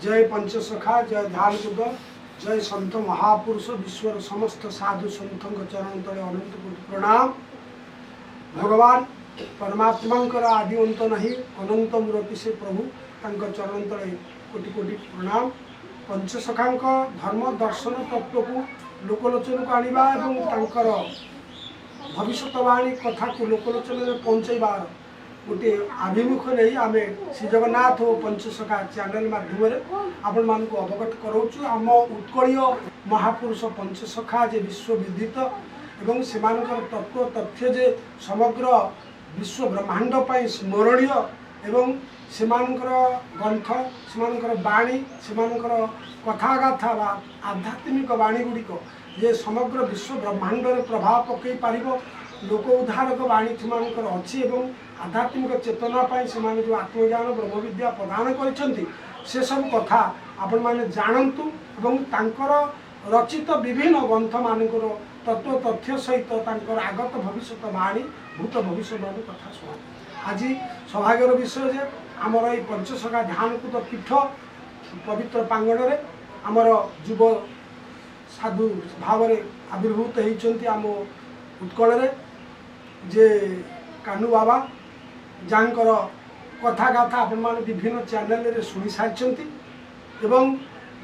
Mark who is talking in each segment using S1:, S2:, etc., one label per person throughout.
S1: जय पंचसखा, जय ध्यान युग, जय संत महापुरुष, विश्वर समस्त साधु संत चरण तले अनंत कोटि प्रणाम। भगवान परमात्मा आदि अंत नहीं, अनंत मूर्ति से प्रभु तांका चरण तले कोटि कोटि प्रणाम। पंचसखा धर्म दर्शन तत्व को लोकलोचन को आनिबा एवं तांकर भविष्यवाणी कथा को लोकलोचन में पहुँचाइबार गोटे आभिमुख नहीं आम श्री जगन्नाथ और पंचसखा चैनल माध्यम आपण मान को अवगत कराऊँ। आम उत्कलीय महापुरुष पंचसखा जे विश्वविदित एवं सेमानकर तत्व तथ्य जे समग्र विश्व ब्रह्मांड पर स्मरणीय एवं सेमानकर ग्रंथ सेमानकर बाणी सेमानकर कथागाथा बा आध्यात्मिक बाणी गुड़िक जे समग्र विश्व ब्रह्मांड में प्रभाव पकई पारिब लोक उद्धारक बाणी सेमानकर अच्छी एवं आध्यात्मिक चेतना पाई से जो आत्मज्ञान ब्रह्म विद्या प्रदान करछंती से सब कथा आपण माने जानतु एवं तांकर रचित विभिन्न ग्रंथ मानकर तत्व तथ्य सहित तांकर आगत भविष्य बाणी भूत भविष्यवाणी कथा शुणा। आज सौभाग्यर विषय जे आमर ये पंचसखा ध्यानकूद पीठ पवित्र प्रांगण में आमर युव साधु भाव आविर्भूत होती आम उत्कल जे कानू बाबा जांकर कथा गाथा आपण माने विभिन्न चैनल रे सुनी सारिछंती एवं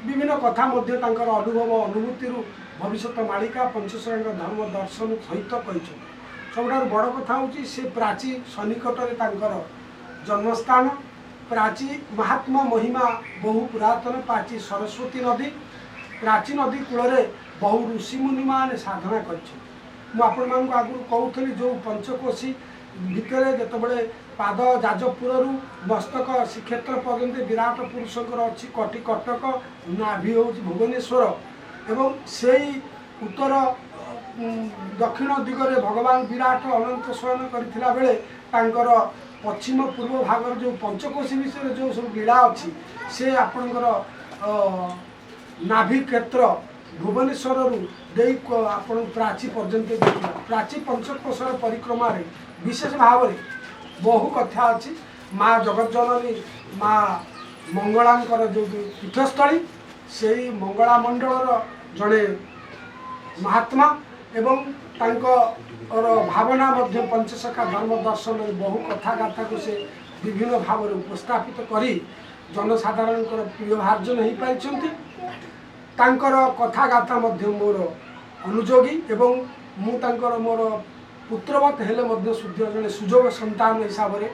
S1: विभिन्न कथा मध्य तांकर अनुभव अनुभूति भविष्य मालिका पंचसखा धर्म दर्शन सहित कहिछंती। सबुठार बड़ कथा होची से प्राची सन्निकटरे तांकर जन्मस्थान प्राची महात्मा महिमा बहु पुरातन प्राची सरस्वती नदी प्राची नदी कूल बहु ऋषि मुनि माने साधना करछंती। मु आपण मान आगु कहूली जो पंचकोशी भितर जितेबले पाद जाजपुर मस्तक श्रीक्षेत्र पर्यंत विराट पुरुषंकर अच्छी कटि कटक नाभि हूँ भुवनेश्वर एवं से उत्तर दक्षिण दिगरे भगवान विराट अनंत शयन करथिला बेले तांकर पश्चिम पूर्व भागर जो पंचकोशी विषय जो सब लीला अच्छी से आपणकर नाभि क्षेत्र भुवनेश्वर आपण प्राची पर्यंत प्राची पंचकोशर परिक्रमा विशेष भाव में बहु कथा अच्छी। माँ जगज्जननी माँ मंगलांकर जो पीठस्थली से मंगला मंडल जड़े महात्मा एवं भावना मध्य पंचसखा धर्म दर्शन बहु कथा गाथा को से विभिन्न भाव में उपस्थापित करी जनसाधारण प्रिय भार्जन हो पारी कथा गाथा मध्य मोर अनुयोगी एवं मुझर मोर पुत्रवत हेले मध्य शुद्ध जड़े सुजोग संतान हिसाब से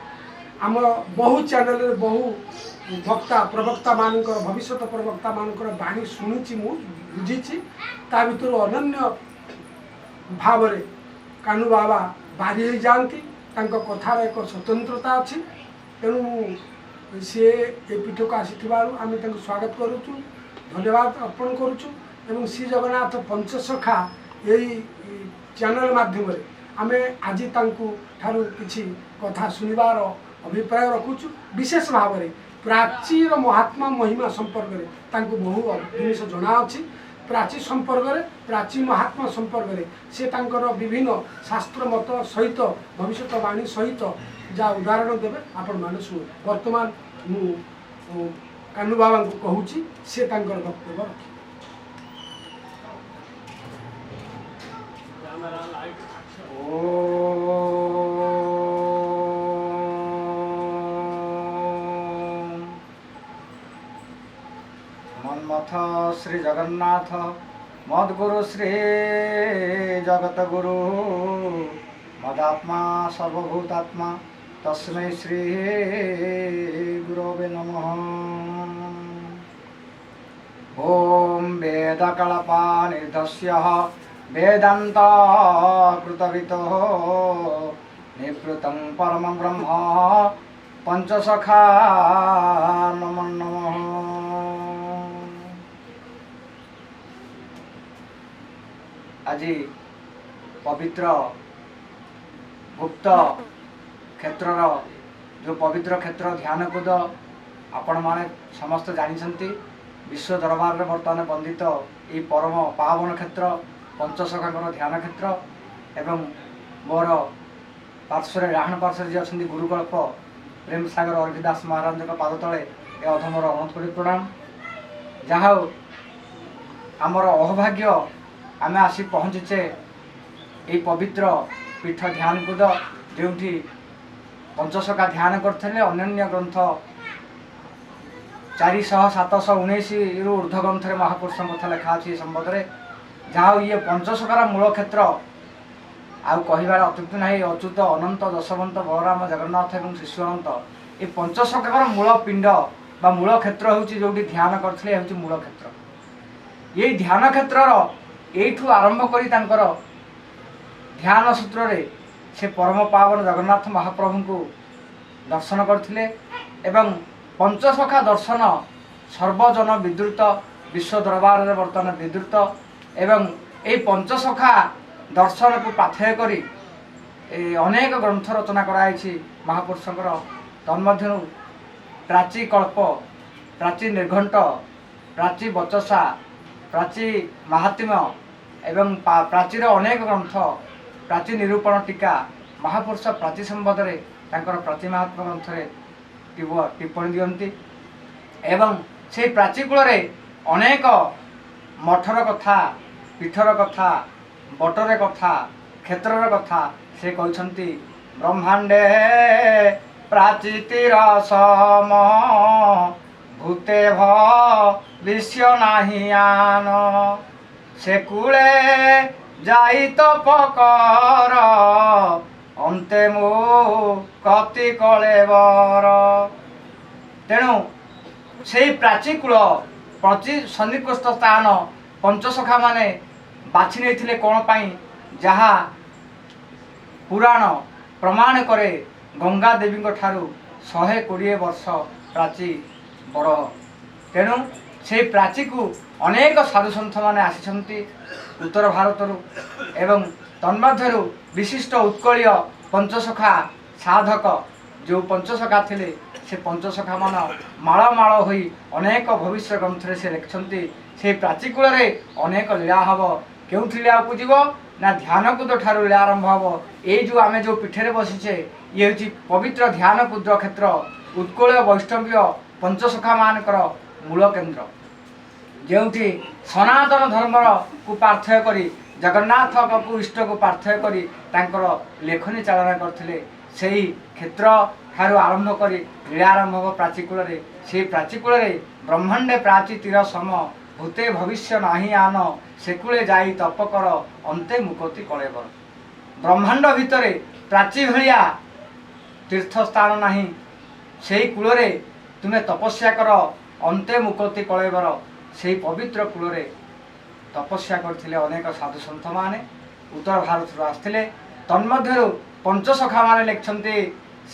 S1: आम बहु चैनल रे बहु वक्ता प्रवक्ता मानकर भविष्य प्रवक्ता मानकर बाणी शुणी बुझी ता भर अनन्य भाव में कानू बाबा बारी हो जाती कथार एक स्वतंत्रता अच्छी। तेणु सी ए पीठ को आसी आम स्वागत करुचु धन्यवाद अर्पण करुचु एवं श्री जगन्नाथ पंचसखा यही चैनल माध्यम आमे आज ठारू किछि कथा सुनिबार अभिप्राय रखुचु। विशेष भाव में प्राचीर महात्मा महिमा संपर्क में तांको बहु जिनिस जना अच्छी प्राची संपर्क में प्राची महात्मा संपर्क में से तांकर विभिन्न शास्त्र मत सहित भविष्यवाणी सहित जहाँ उदाहरण देवे आपण माने शुण। वर्तमान मु कानू बाबा को कहूची से तांकर वक्तव्य रखी।
S2: मन्मथ श्री जगन्नाथ मद्गुरु श्री जगत गुरु मदात्मा सर्वभूतात्मा तस्मै श्री गुरवे नमः। ओम वेदकल्पनिर्धस्य वेदांत कृतवितो निवृत्तं परमं ब्रह्म पंचसखा नमो नमः। आज पवित्र गुप्त क्षेत्र जो पवित्र क्षेत्र ध्यानकूद आपण माने समस्त जानी विश्व दरबार में बर्तमान वंदित ये परम पावन क्षेत्र पंचसखा ध्यान क्षेत्र एवं मोर पार्श्व डाहाण पार्श्व जी अच्छा गुरुकल्प प्रेम सागर अरविदास महाराज पाद तले ए अधमर अनंत कोटि प्रणाम। ଯାହା ହଉ ଆମର ଅହଭାଗ୍ୟ ଆମେ ଆସି ପହଞ୍ଚିଛେ এই ପବିତ୍ର ପୀଠ ଧ୍ୟାନକୁଦ ଯେଉଁଠି ପଞ୍ଚସଖା ଧ୍ୟାନ କରିଥିଲେ। ଅନ୍ୟାନ୍ୟ ଗ୍ରନ୍ଥ 400-719ରୁ ଉର୍ଦ୍ଧ୍ୱ ଗ୍ରନ୍ଥରେ ମହାପୁରୁଷଙ୍କ କଥା ଲେଖା ଅଛି ଏ ସମ୍ବନ୍ଧରେ। ଯାହା ହଉ ଇଏ ପଞ୍ଚସଖାର ମୂଳ କ୍ଷେତ୍ର ଆଉ କହିବାର ଅତ୍ୟୁକ୍ତି ନାହିଁ। ଅଚ୍ୟୁତ, ଅନନ୍ତ, ଯଶବନ୍ତ, ବଳରାମ, ଜଗନ୍ନାଥ ଏବଂ ଶିଶୁ ଅନନ୍ତ ଏ ପଞ୍ଚସଖାର ମୂଳ ପିଣ୍ଡ ବା ମୂଳ କ୍ଷେତ୍ର ହେଉଛି ଯେଉଁଠି ଧ୍ୟାନ କରିଥିଲେ, ହେଉଛି ମୂଳ କ୍ଷେତ୍ର। ଏଇ ଧ୍ୟାନ କ୍ଷେତ୍ରର ଏଇଠୁ ଆରମ୍ଭ କରି ତାଙ୍କର ଧ୍ୟାନ ସୂତ୍ରରେ ସେ ପରମ ପାବନ ଜଗନ୍ନାଥ ମହାପ୍ରଭୁଙ୍କୁ ଦର୍ଶନ କରିଥିଲେ ଏବଂ ପଞ୍ଚସଖା ଦର୍ଶନ ସର୍ବଜନ ବିଦୃତ, ବିଶ୍ୱ ଦରବାରରେ ବର୍ତ୍ତମାନ ବିଦୃତ ଏବଂ এই ପଞ୍ଚସଖା ଦର୍ଶନକୁ ପାଥେୟ କରି ଅନେକ ଗ୍ରନ୍ଥ ରଚନା କରାଯାଇଛି ମହାପୁରୁଷଙ୍କର। ତନ୍ମଧ୍ୟରୁ ପ୍ରାଚୀ କଳ୍ପ, ପ୍ରାଚୀ ନିର୍ଘଣ୍ଟ, ପ୍ରାଚୀ ବଚସା, ପ୍ରାଚୀ ମାହାତ୍ମ୍ୟ ଏବଂ ପ୍ରାଚୀର ଅନେକ ଗ୍ରନ୍ଥ, ପ୍ରାଚୀ ନିରୂପଣ ଟୀକା, ମହାପୁରୁଷ ପ୍ରାଚୀ ସମ୍ବନ୍ଧରେ ତାଙ୍କର ପ୍ରାଚୀ ମାହାତ୍ମ୍ୟ ଗ୍ରନ୍ଥରେ ଟିପ୍ପଣୀ ଦିଅନ୍ତି ଏବଂ ସେହି ପ୍ରାଚୀ କୂଳରେ ଅନେକ ମଠର କଥା, ପୀଠର କଥା, ବଟରେ କଥା, କ୍ଷେତ୍ରର କଥା ସେ କହିଛନ୍ତି। ବ୍ରହ୍ମାଣ୍ଡେ ପ୍ରାଚୀତିର ସମ ଭୂତେ ବିଶ୍ୱ ନାହିଁ ଆନ, ସେ କୂଳେ ଯାଇ ତପ କର ଅନ୍ତେ ମୁଁ କତି କଳେବର। ତେଣୁ ସେଇ ପ୍ରାଚୀ କୂଳ, ପ୍ରାଚୀ ସନ୍ନିକୃଷ୍ଟ ସ୍ଥାନ ପଞ୍ଚସଖା ମାନେ ବାଛି ନେଇଥିଲେ କ'ଣ ପାଇଁ? ଯାହା ପୁରାଣ ପ୍ରମାଣ କରେ ଗଙ୍ଗା ଦେବୀଙ୍କ ଠାରୁ 120 ବର୍ଷ ପ୍ରାଚୀ ବଡ଼। ତେଣୁ ସେହି ପ୍ରାଚୀକୁ ଅନେକ ସାଧୁସନ୍ଥ ମାନେ ଆସିଛନ୍ତି ଉତ୍ତର ଭାରତରୁ ଏବଂ ତନ୍ମଧ୍ୟରୁ ବିଶିଷ୍ଟ ଉତ୍କଳୀୟ ପଞ୍ଚସଖା ସାଧକ ଯେଉଁ ପଞ୍ଚସଖା ଥିଲେ ସେ ପଞ୍ଚସଖା ମାନ ମାଳ ମାଳ ହୋଇ ଅନେକ ଭବିଷ୍ୟ ଗ୍ରନ୍ଥରେ ସେ ଲେଖିଛନ୍ତି। ସେହି ପ୍ରାଚୀ କୂଳରେ ଅନେକ ଲୀଳା ହେବ। କେଉଁଠି ଲୀଳାକୁ ଯିବ ନା ଧ୍ୟାନକୁଦ ଠାରୁ ଲୀଳା ଆରମ୍ଭ ହେବ। ଏଇ ଯେଉଁ ଆମେ ଯେଉଁ ପୀଠରେ ବସିଛେ ଇଏ ହେଉଛି ପବିତ୍ର ଧ୍ୟାନକୁଦ କ୍ଷେତ୍ର, ଉତ୍କଳୀୟ ବୈଷ୍ଣବୀୟ ପଞ୍ଚସଖା ମାନଙ୍କର ମୂଳ କେନ୍ଦ୍ର, ଯେଉଁଠି ସନାତନ ଧର୍ମକୁ ପାର୍ଥକ୍ୟ କରି ଜଗନ୍ନାଥଙ୍କୁ ଇଷ୍ଟକୁ ପାର୍ଥକ୍ୟ କରି ତାଙ୍କର ଲେଖନୀ ଚାଳନା କରିଥିଲେ। ସେହି କ୍ଷେତ୍ର ଠାରୁ ଆରମ୍ଭ କରି ଲୀଳା ଆରମ୍ଭ ହେବ ପ୍ରାଚୀ କୂଳରେ। ସେହି ପ୍ରାଚୀ କୂଳରେ ବ୍ରହ୍ମାଣ୍ଡେ ପ୍ରାଚୀ ତୀର ସମ ଭୂତେ ଭବିଷ୍ୟ ନାହିଁ ଆନ, ସେ କୂଳେ ଯାଇ ତପ କର ଅନ୍ତେ ମୁକତି କଳେବର। ବ୍ରହ୍ମାଣ୍ଡ ଭିତରେ ପ୍ରାଚୀ ଭଳିଆ ତୀର୍ଥସ୍ଥାନ ନାହିଁ, ସେହି କୂଳରେ ତୁମେ ତପସ୍ୟା କର ଅନ୍ତେ ମୁକତି କଳେବର। ସେହି ପବିତ୍ର କୂଳରେ ତପସ୍ୟା କରିଥିଲେ ଅନେକ ସାଧୁସନ୍ଥମାନେ ଉତ୍ତର ଭାରତରୁ ଆସିଥିଲେ। ତନ୍ମଧ୍ୟରୁ ପଞ୍ଚସଖା ମାନେ ଲେଖିଛନ୍ତି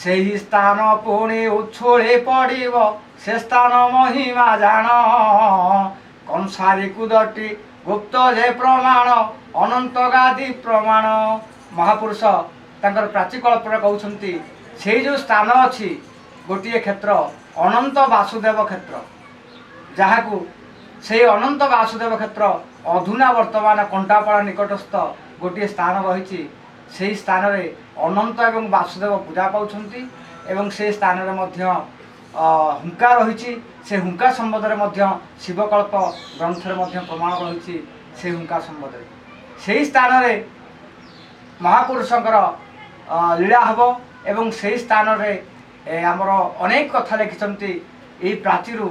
S2: ସେହି ସ୍ଥାନ ପୁଣି ଉଛୁଳି ପଡ଼ିବ, ସେ ସ୍ଥାନ ମହିମା ଜାଣ, କଂସାରୀ କୁଦଟି ଗୁପ୍ତ ଯେ ପ୍ରମାଣ, ଅନନ୍ତ ଗାଦି ପ୍ରମାଣ। ମହାପୁରୁଷ ତାଙ୍କର ପ୍ରାଚୀକଳ୍ପରେ କହୁଛନ୍ତି ସେଇ ଯେଉଁ ସ୍ଥାନ ଅଛି ଗୋଟିଏ କ୍ଷେତ୍ର ଅନନ୍ତ ବାସୁଦେବ କ୍ଷେତ୍ର, ଯାହାକୁ ସେହି ଅନନ୍ତ ବାସୁଦେବ କ୍ଷେତ୍ର ଅଧୁନା ବର୍ତ୍ତମାନ କଣ୍ଟାପାଳ ନିକଟସ୍ଥ ଗୋଟିଏ ସ୍ଥାନ ରହିଛି। ସେହି ସ୍ଥାନରେ ଅନନ୍ତ ଏବଂ ବାସୁଦେବ ପୂଜା ପାଉଛନ୍ତି ଏବଂ ସେହି ସ୍ଥାନରେ ମଧ୍ୟ ହୁଙ୍କା ରହିଛି। ସେ ହୁଙ୍କା ସମ୍ବନ୍ଧରେ ମଧ୍ୟ ଶିବକଳ୍ପ ଗ୍ରନ୍ଥରେ ମଧ୍ୟ ପ୍ରମାଣ ରହିଛି ସେ ହୁଙ୍କା ସମ୍ବନ୍ଧରେ। ସେହି ସ୍ଥାନରେ ମହାପୁରୁଷଙ୍କର ଲୀଳା ହେବ ଏବଂ ସେହି ସ୍ଥାନରେ ଆମର ଅନେକ କଥା ଲେଖିଛନ୍ତି। ଏହି ପ୍ରାଚୀରୁ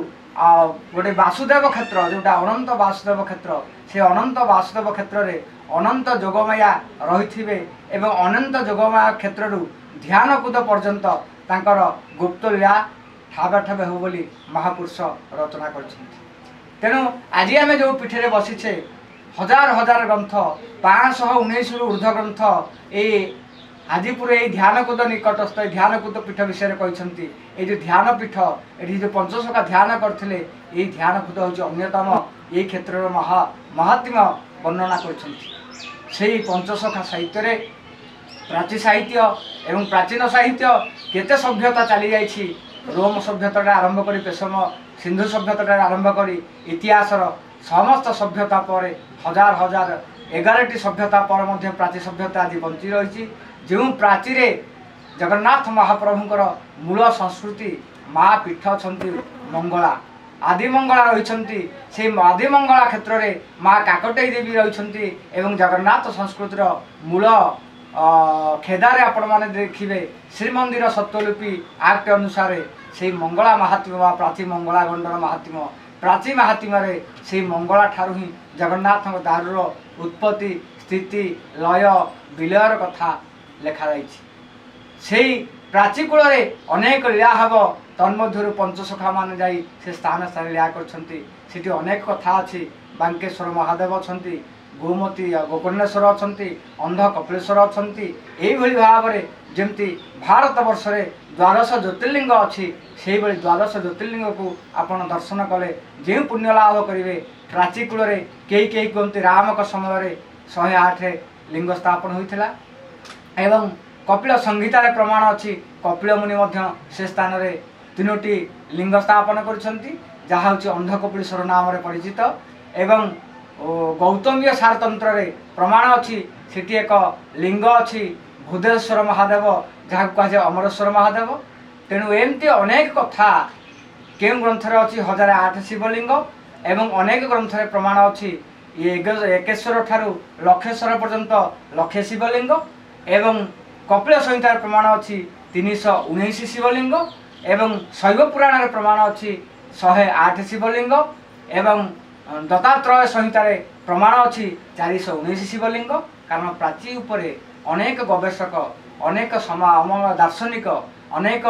S2: ଗୋଟେ ବାସୁଦେବ କ୍ଷେତ୍ର ଯେଉଁଟା ଅନନ୍ତ ବାସୁଦେବ କ୍ଷେତ୍ର, ସେ ଅନନ୍ତ ବାସୁଦେବ କ୍ଷେତ୍ରରେ ଅନନ୍ତ ଯୋଗମାୟା ରହିଥିବେ ଏବଂ ଅନନ୍ତ ଯୋଗମାୟା କ୍ଷେତ୍ରରୁ ଧ୍ୟାନକୁଦ ପର୍ଯ୍ୟନ୍ତ ତାଙ୍କର ଗୁପ୍ତ ଲୀଳା ଠାବେ ଠାବେ ହେବ ବୋଲି ମହାପୁରୁଷ ରଚନା କରିଛନ୍ତି। ତେଣୁ ଆଜି ଆମେ ଯେଉଁ ପୀଠରେ ବସିଛେ ହଜାର ହଜାର ଗ୍ରନ୍ଥ 519ରୁ ଉର୍ଦ୍ଧ୍ୱ ଗ୍ରନ୍ଥ ଏଇ ଆଜିପୁର ଏଇ ଧ୍ୟାନକୁଦ ନିକଟସ୍ଥ ଏଇ ଧ୍ୟାନକୁଦ ପୀଠ ବିଷୟରେ କହିଛନ୍ତି। ଏଇ ଯେଉଁ ଧ୍ୟାନ ପୀଠ ଏଠି ଯେଉଁ ପଞ୍ଚସଖା ଧ୍ୟାନ କରିଥିଲେ ଏଇ ଧ୍ୟାନକୁଦ ହେଉଛି ଅନ୍ୟତମ। ଏଇ କ୍ଷେତ୍ରର ମହାତ୍ମ୍ୟ ବର୍ଣ୍ଣନା କରିଛନ୍ତି। ସେହି ପଞ୍ଚସଖା ସାହିତ୍ୟରେ ପ୍ରାଚୀ ସାହିତ୍ୟ ଏବଂ ପ୍ରାଚୀନ ସାହିତ୍ୟ କେତେ ସଭ୍ୟତା ଚାଲିଯାଇଛି। ରୋମ ସଭ୍ୟତାଟା ଆରମ୍ଭ କରି ପେଶମ ସିନ୍ଧୁ ସଭ୍ୟତାଠାରୁ ଆରମ୍ଭ କରି ଇତିହାସର ସମସ୍ତ ସଭ୍ୟତା ପରେ ହଜାର ହଜାର 11ଟି ସଭ୍ୟତା ପରେ ମଧ୍ୟ ପ୍ରାଚୀ ସଭ୍ୟତା ଆଜି ବଞ୍ଚି ରହିଛି। ଯେଉଁ ପ୍ରାଚୀରେ ଜଗନ୍ନାଥ ମହାପ୍ରଭୁଙ୍କର ମୂଳ ସଂସ୍କୃତି ମା ପୀଠ ଅଛନ୍ତି ମଙ୍ଗଳା, आदिमंगला रही से आदिमंगला क्षेत्र में माँ काकटेई देवी रही एवं जगन्नाथ संस्कृतिर मूल खेदारे आपण मैंने देखिए श्रीमंदिर सत्वलिपि आक्ट अनुसार से मंगला महात्म्य व प्राची मंगला गंडर महात्म्य प्राची महात्म्य से मंगला ठारू ही जगन्नाथ दारूर उत्पत्ति स्थिति लय विलयर कथा लेखाई से प्राची कूल अनेक लीला हम तन्मध्य पंचसखा मान जा स्थान स्थान लीला कर अनेक कथा अच्छी बांकेश्वर महादेव अच्छा गोमती गोकर्णेश्वर अच्छा अंध कपिलेश्वर अच्छा यही भाव में जमती भारत वर्ष में द्वादश ज्योतिर्लिंग अच्छी से द्वादश ज्योतिर्लिंग को आपण दर्शन कले जो पुण्य लाभ करेंगे प्राची कूल कई कहते राम का समय 108 लिंग स्थापन होता एवं कपिल संहितार प्रमाण अच्छी कपिल मुनि से स्थान में 3टी लिंग स्थापन कर अंध कपिलेश्वर नाम परिचित एवं गौतमीय सारतंत्र प्रमाण अच्छी सेठी एक लिंग अच्छी भूदेश्वर महादेव जहाँ कहुए अमरेश्वर महादेव तेणु एमती अनेक कथा के ग्रंथर अच्छी 1008 शिवलिंग एवं अनेक ग्रंथर प्रमाण अच्छी एकेश्वर ठारू लक्षेश्वर पर्यंत लक्षे शिवलिंग एवं कपिल संहितार प्रमाण अच्छी 319 शिवलिंग एवं शैव पुराण प्रमाण अच्छी 108 शिवलिंग एवं दत्तात्रय संहितार प्रमाण अच्छी 419 शिवलिंग कारण प्राची उपरे अनेक गवेषक अनेक दार्शनिक अनेक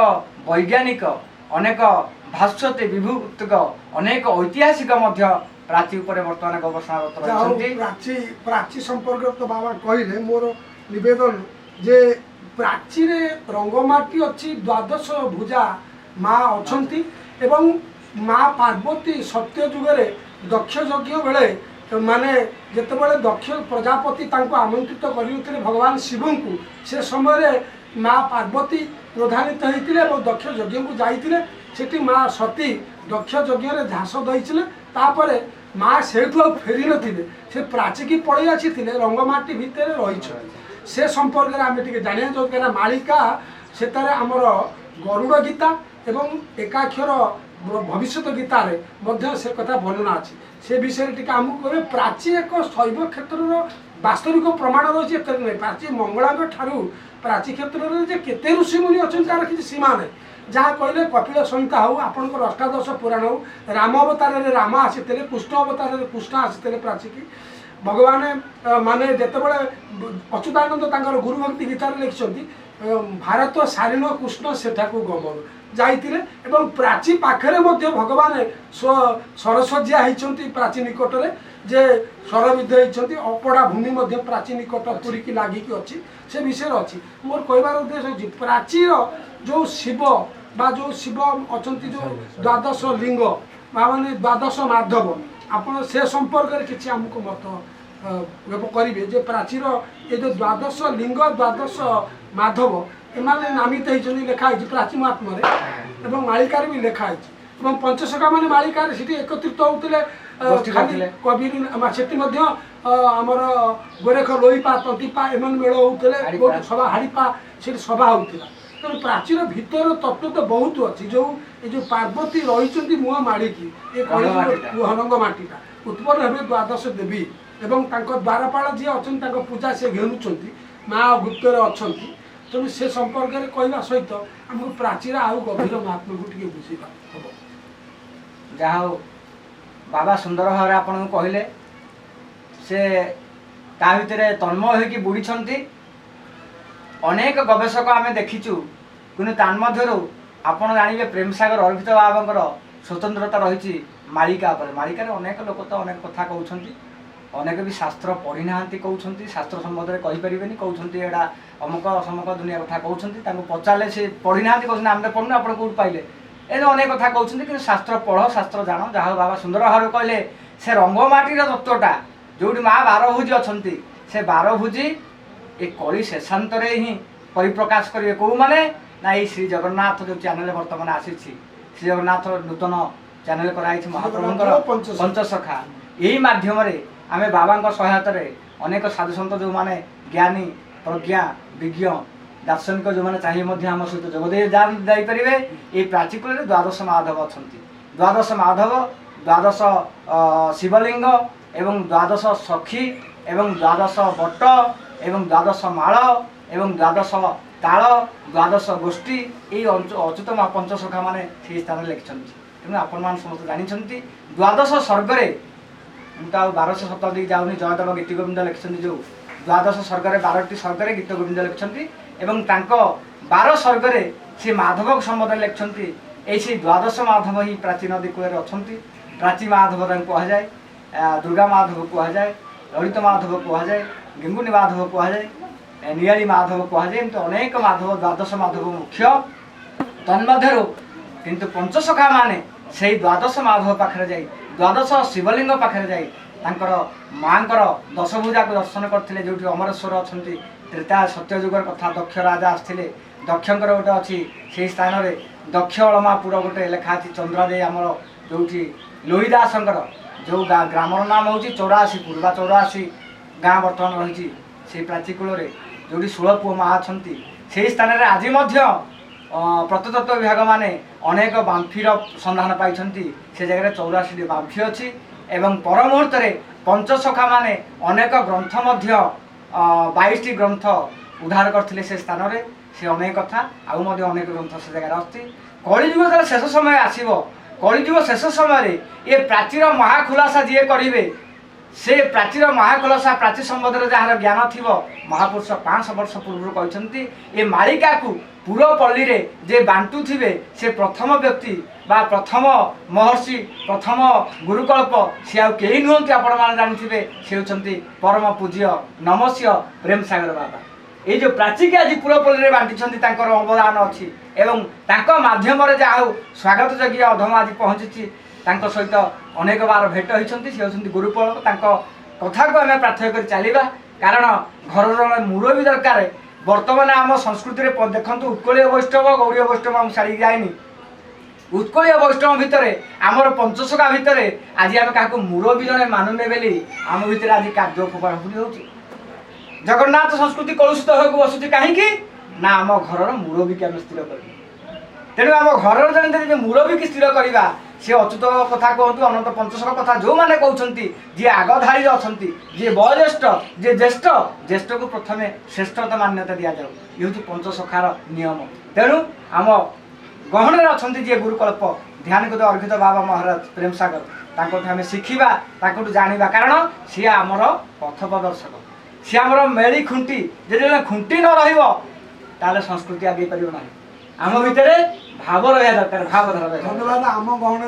S2: वैज्ञानिक अनेक भाष्यते विभूतिक अनेक ऐतिहासिक प्राची उपरे वर्तमान गवेषणारत
S1: प्राची प्राची संपर्क तो बाबा कहले मोर निवेदन जे प्राची रे रंगमाटी अच्छी द्वादश भुजा माँ अच्छी एवं माँ पार्वती सत्य जुगरे दक्ष यज्ञ बेले माने जितेबाला दक्ष प्रजापति आमंत्रित कर भगवान शिव को से समय माँ पार्वती प्रधानित होते दक्ष यज्ञ को जाते माँ सती दक्ष यज्ञ झाँस देते माँ से फेरी नथिले से प्राची की पड़े आसी रंगमाटी भितर रही से संपर्क में आम टे जाना जो कहीं मालिका से आमर गरुड़ गीता एवं एकाक्षर भविष्य गीतार से कथा वर्णना अच्छी से विषय टी आमको कहे प्राची एक शैव क्षेत्र वास्तविक प्रमाण रही नहीं प्राची मंगला ठारू प्राची क्षेत्र में केते ऋषिमुनि अच्छे तार किसी सीमा नहीं जहाँ कहले कपिल संहिता हो आपंकर अष्टादश पुराण हो राम अवतार राम आसी कृष्ण अवतार कृष्ण आसी प्राची की भगवान माने जितेबाला अच्युतानंद गुरु भक्ति गीतार लिखिं भारत सारीन कृष्ण सेठाकू गमन जाइए एवं प्राची पाखरे भगवान सरस्वज्या होती प्राची निकट में जे स्वरविद्ध होती अपड़ा भूमि प्राची निकट पुरी की लगिकी अच्छी से विषय अच्छी मोर कहबार उद्देश्य होची प्राचीर जो शिव बा जो शिव अच्छा जो द्वादश लिंग माने द्वादश माधव आपण से संपर्क में किसी आमको मत करेंगे जे प्राचीर ये जो द्वादश लिंग द्वादश माधव एमाने नामित होती लिखाई प्राची महात्मा मालिकार भी लिखाई पंचसखा मैंने मालिकार से एकत्रित होते कबीर से आमर गोरेख लोईपा तंतीपा एम मेल होते सभा हाड़ीपा से सभा होता तेणु प्राचीर भितर तत्व तो बहुत अच्छी जो ये पार्वती रही मुह माड़िकी ये हनंग माटीटा उत्पन्न हे द्वादश देवी एवं द्वारपाल जी अच्छा पूजा से घेनुंट माँ गुप्तर अच्छा तेणु से संपर्क में कहवा सहित आमको प्राचीर आउ गभीर महात्मा को टे बुझा हम
S2: जहाँ बाबा सुंदर भाव आपन कहले से ता भितर तन्मय होगी बुड़ी अनेक गवेषक आम देखीचु कि तन्मध्य आपड़ जानवे प्रेम सागर अर्पित बाबा स्वतंत्रता रही मालिका पर मालिका अनेक लोक तो अनेक कथा कहते अनेक भी शास्त्र पढ़ी ना कहते शास्त्र संबंध में कहीपर कहते एटा अमुक समक दुनिया कथा कहते पचारे से पढ़ी ना कहते आम तो पढ़ुना आप कौट पाइले ए अनेक कथा कहते कि शास्त्र पढ़ शास्त्र जान जहाँ बाबा सुंदर भाव कहले से रंगमाटीर तत्वटा जो माँ 12 भुजी अच्छा से 12 भुजी ये कली शेषांतर ही परिप्रकाश करेंगे कौ मैंने ना ये श्री जगन्नाथ जो चैनल बर्तमान आसी श्री जगन्नाथ नूतन चैनल कराई महाप्रभुंर पंचसखा यही मध्यम आम बाबा सहायता अनेक साधु सन्त जो मैंने ज्ञानी प्रज्ञा विज्ञ दार्शनिक जो मैंने चाहिए आम सहित जोगदे जापारे ये प्राचीकूल द्वादश माधव अच्छा द्वादश माधव, द्वादश शिवलिंग एवं द्वादश सखी एवं द्वादश बट एवं द्वादश माल एवं द्वादश ताल द्वादश गोष्ठी ये अच्युत पंचसखा मैंने से स्थान लिखिं। तेणु आपण मैंने समस्त जानते द्वादश सर्गरे मुझे 1200 शताब्दी जाऊनी जयदेव गीत गोविंद लिखिं जो द्वादश सर्गरे 12टी सर्गरे गीत गोविंद लिखिं एवं 12 सर्गरे से माधव संबंध लिखिं। ऐसी द्वादश माधव ही प्राची नदी कूल अच्छा प्राची माधव कहुए, दुर्गा माधव कहुए, ललित माधव कहुए, गेंगुनी माधव कहुए, नियाली माधव कहुए, एमती अनेक माधव द्वादश माधव मुख्य तन्मध्यरु किंतु पंचसखा माने से द्वादश माधव पाखे जाई द्वादश शिवलिंग पाखे जाई तांकर मांकर दशभुजा को दर्शन करथिले जोठी अमरेश्वर अछंती त्रेता सत्ययुगर कथा दक्ष राजा आसथिले दक्षंकर गोटे अच्छी से स्थान में दक्ष अलमापुर गोटे लेखा अच्छी चंद्रदे आमर जो लोहिदासंकर जो ग्रामर नाम हूँ 84 बा 84 गाँ बर्तमान रही से प्राचीकूल जो 16 पुओ माँ अच्छा से स्थान में आज प्रत्नतत्व विभाग माने अनेक बांफीर संधान पाई से जगह 84 बांफी अच्छी एवं पर मुहूर्त पंचसखा माने अनेक ग्रंथ 22टी ग्रंथ उद्धार करथिले से स्थान में से अनेक कथा आउ अनेक ग्रंथ से जगह अच्छी कलिजुग जब शेष समय आसब कलिजुग शेष समय ये प्राचीर महाखुलासा जी करेंगे से प्राचीर महाखुलासा प्राची संबंध में जार ज्ञान थी महापुरुष 500 वर्ष पूर्व कहते ये मालिका को पूर्वपल्ली रे जे बांटू थे से प्रथम व्यक्ति बा प्रथम महर्षि प्रथम गुरुकल्प सी आउ कहीं नुहति आपण मैंने जानते से होती परम पूज्य नमस्य प्रेम सागर बाबा। ये जो प्राची के आज पूर्वपल्ली रे बांटी अवदान अच्छी एवं माध्यम जहाँ स्वागत योग्य अधम आज पहुँची सहित अनेक बार भेट होती सी होती गुरुपल कथा को आम प्रार्थना कर चलवा कारण घर मुरबी दरकार बर्तमान आम संस्कृति में देखु उत्कलीय वैष्णव गौरीय वैष्णव आम छाड़ी जाए उत्कलीय वैष्णव भितर आमर पंचसखा भितर आज आम क्या मुरबी जड़े मानुने बेली आम भितर आज कार्योपरि हो जगन्नाथ संस्कृति कलुषित हो बसुची कहीं ना आम घर मुरबी की आम स्थिर कर तेणु आम घर जन मुरबी की स्थिर करवा सी अच्युत कथा कहतु अनंत पंचसखा कथा जो मैंने कहते जी आगधारी अच्छा जी वयोज्येष्ठ जी ज्येष्ठ ज्येष्ठ को प्रथम श्रेष्ठता मान्यता दि जाऊ ये हूँ पंचसखार नियम। तेणु आम गहन अच्छा जी गुरुकल्प ध्यान को अर्घित बाबा महाराज प्रेम सागर आम शिखा जाना कारण सी आमर पथ प्रदर्शक सी आमर मेली खुंटी जो खुंटी न रहा संस्कृति आगे पार ना आम भितर भाव रहा दरकार भाव
S1: धन्यवाद। आम गहन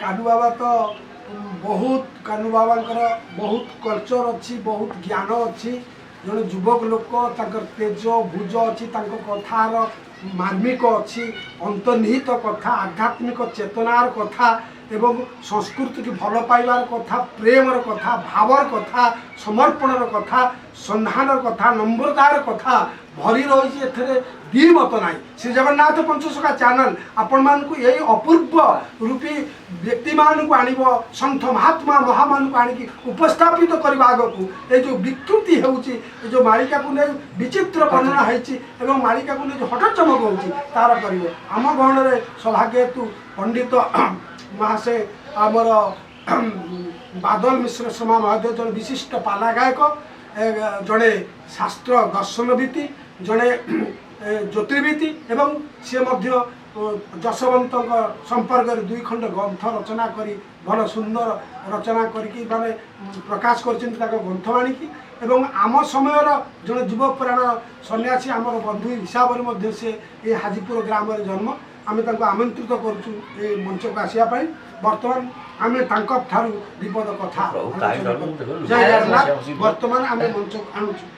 S1: कानू बाबा तो बहुत कानू बाबा बहुत कल्चर अच्छी बहुत ज्ञान अच्छी जड़े युवक लोक तेज भुज अच्छी कथार मार्मिक अच्छी अंतर्निहित कथा आध्यात्मिक चेतनार कथा एवं संस्कृति की भल पाइबार कथा प्रेमर कथा भावर कथा समर्पणर कथा संधानर कथा नम्रतार कथा भरी रही दी मत ना श्री जगन्नाथ पंचसखा चैनल आपण मानकु यही अपूर्व रूपी व्यक्ति मानकु आनिब संत महात्मा महामान को आनिकी उपस्थापित करने आगकू ये जो विकृति होउची जो मालिका को नहीं विचित्र वर्णना होइची एवं मालिका को नहीं जो हठ चमक होउची तार करिवे आम गहन सौभाग्य हेतु पंडित महाशय आमर बादल मिश्र शर्मा महोदय जन विशिष्ट पाला गायक जड़े शास्त्र दर्शनविति जड़े ज्योतिर्विति एवं सी जशवंत संपर्क 2 खंड ग्रंथ रचना करी भल सुंदर रचना करके माने प्रकाश कर ग्रंथ आनिकी एवं आम समयर जड़े युव पुराण सन्यासी आमर बंधु हिसाब से ये हाजीपुर ग्राम जन्म आम आमंत्रित करुँ ये मंच को आसवाई बर्तमान आम ठारू विपद कथा जय जगन्नाथ बर्तमान आम मंच आणुचु।